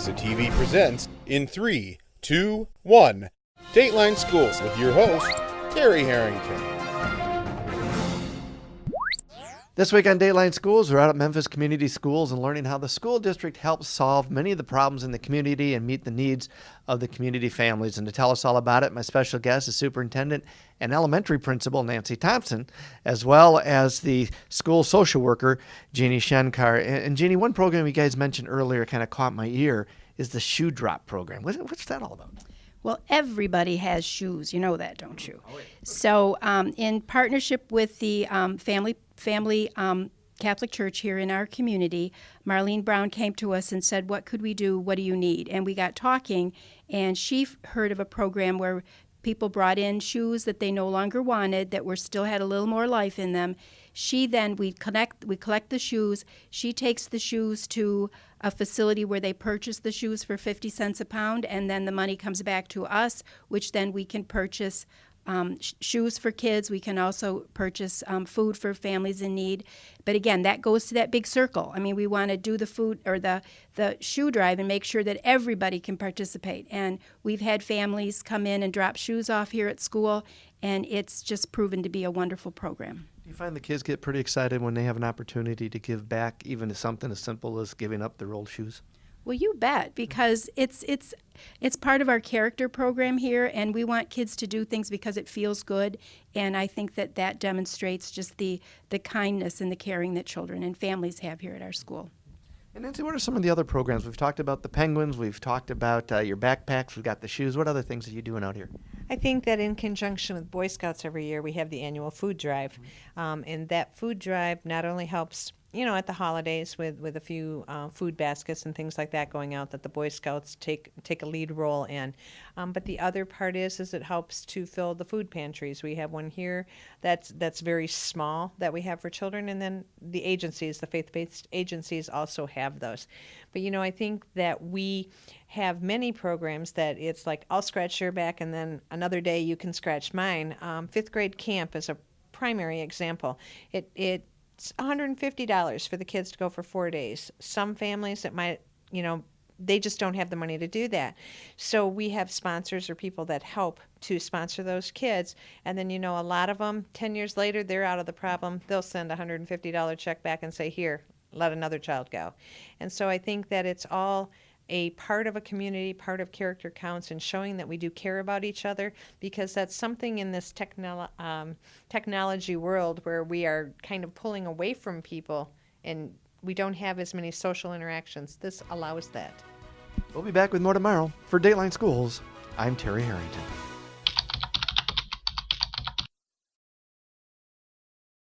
Alexa TV presents in 3, 2, 1. Dateline Schools with your host, Terry Harrington. This week on Dateline Schools, we're out at Memphis Community Schools and learning how the school district helps solve many of the problems in the community and meet the needs of the community families. And to tell us all about it, my special guest is Superintendent and Elementary Principal Nancy Thomson, as well as the school social worker, Jeannie Shenkar. And Jeannie, one program you guys mentioned earlier kind of caught my ear is the Shoe Drop program. What's that all about? Well, everybody has shoes. You know that, don't you? Oh, yeah. So in partnership with the family Catholic Church here in our community, Marlene Brown came to us and said, what could we do? What do you need? And we got talking, and she heard of a program where people brought in shoes that they no longer wanted, that were still had a little more life in them. We collect the shoes. She takes the shoes to a facility where they purchase the shoes for 50 cents a pound, and then the money comes back to us, which then we can purchase shoes for kids. We can also purchase food for families in need. But again, that goes to that big circle. I mean, we want to do the food or the shoe drive and make sure that everybody can participate. And we've had families come in and drop shoes off here at school, and it's just proven to be a wonderful program. Do you find the kids get pretty excited when they have an opportunity to give back, even to something as simple as giving up their old shoes? Well, you bet, because it's part of our character program here, and we want kids to do things because it feels good, and I think that demonstrates just the kindness and the caring that children and families have here at our school. And Nancy, what are some of the other programs? We've talked about the penguins, we've talked about your backpacks, we've got the shoes. What other things are you doing out here? I think that in conjunction with Boy Scouts every year, we have the annual food drive. And that food drive not only helps, at the holidays with a few food baskets and things like that going out that the Boy Scouts take a lead role in. But the other part is it helps to fill the food pantries. We have one here that's very small that we have for children, and then the agencies, the faith-based agencies, also have those. But I think that we have many programs that it's like, I'll scratch your back and then another day you can scratch mine. Fifth grade camp is a primary example. It's $150 for the kids to go for 4 days. Some families, it might, they just don't have the money to do that. So we have sponsors or people that help to sponsor those kids. And then, a lot of them, 10 years later, they're out of the problem. They'll send a $150 check back and say, here, let another child go. And so I think that it's all a part of a community, part of character counts, and showing that we do care about each other, because that's something in this technology world where we are kind of pulling away from people and we don't have as many social interactions. This allows that. We'll be back with more tomorrow. For Dateline Schools, I'm Terry Harrington.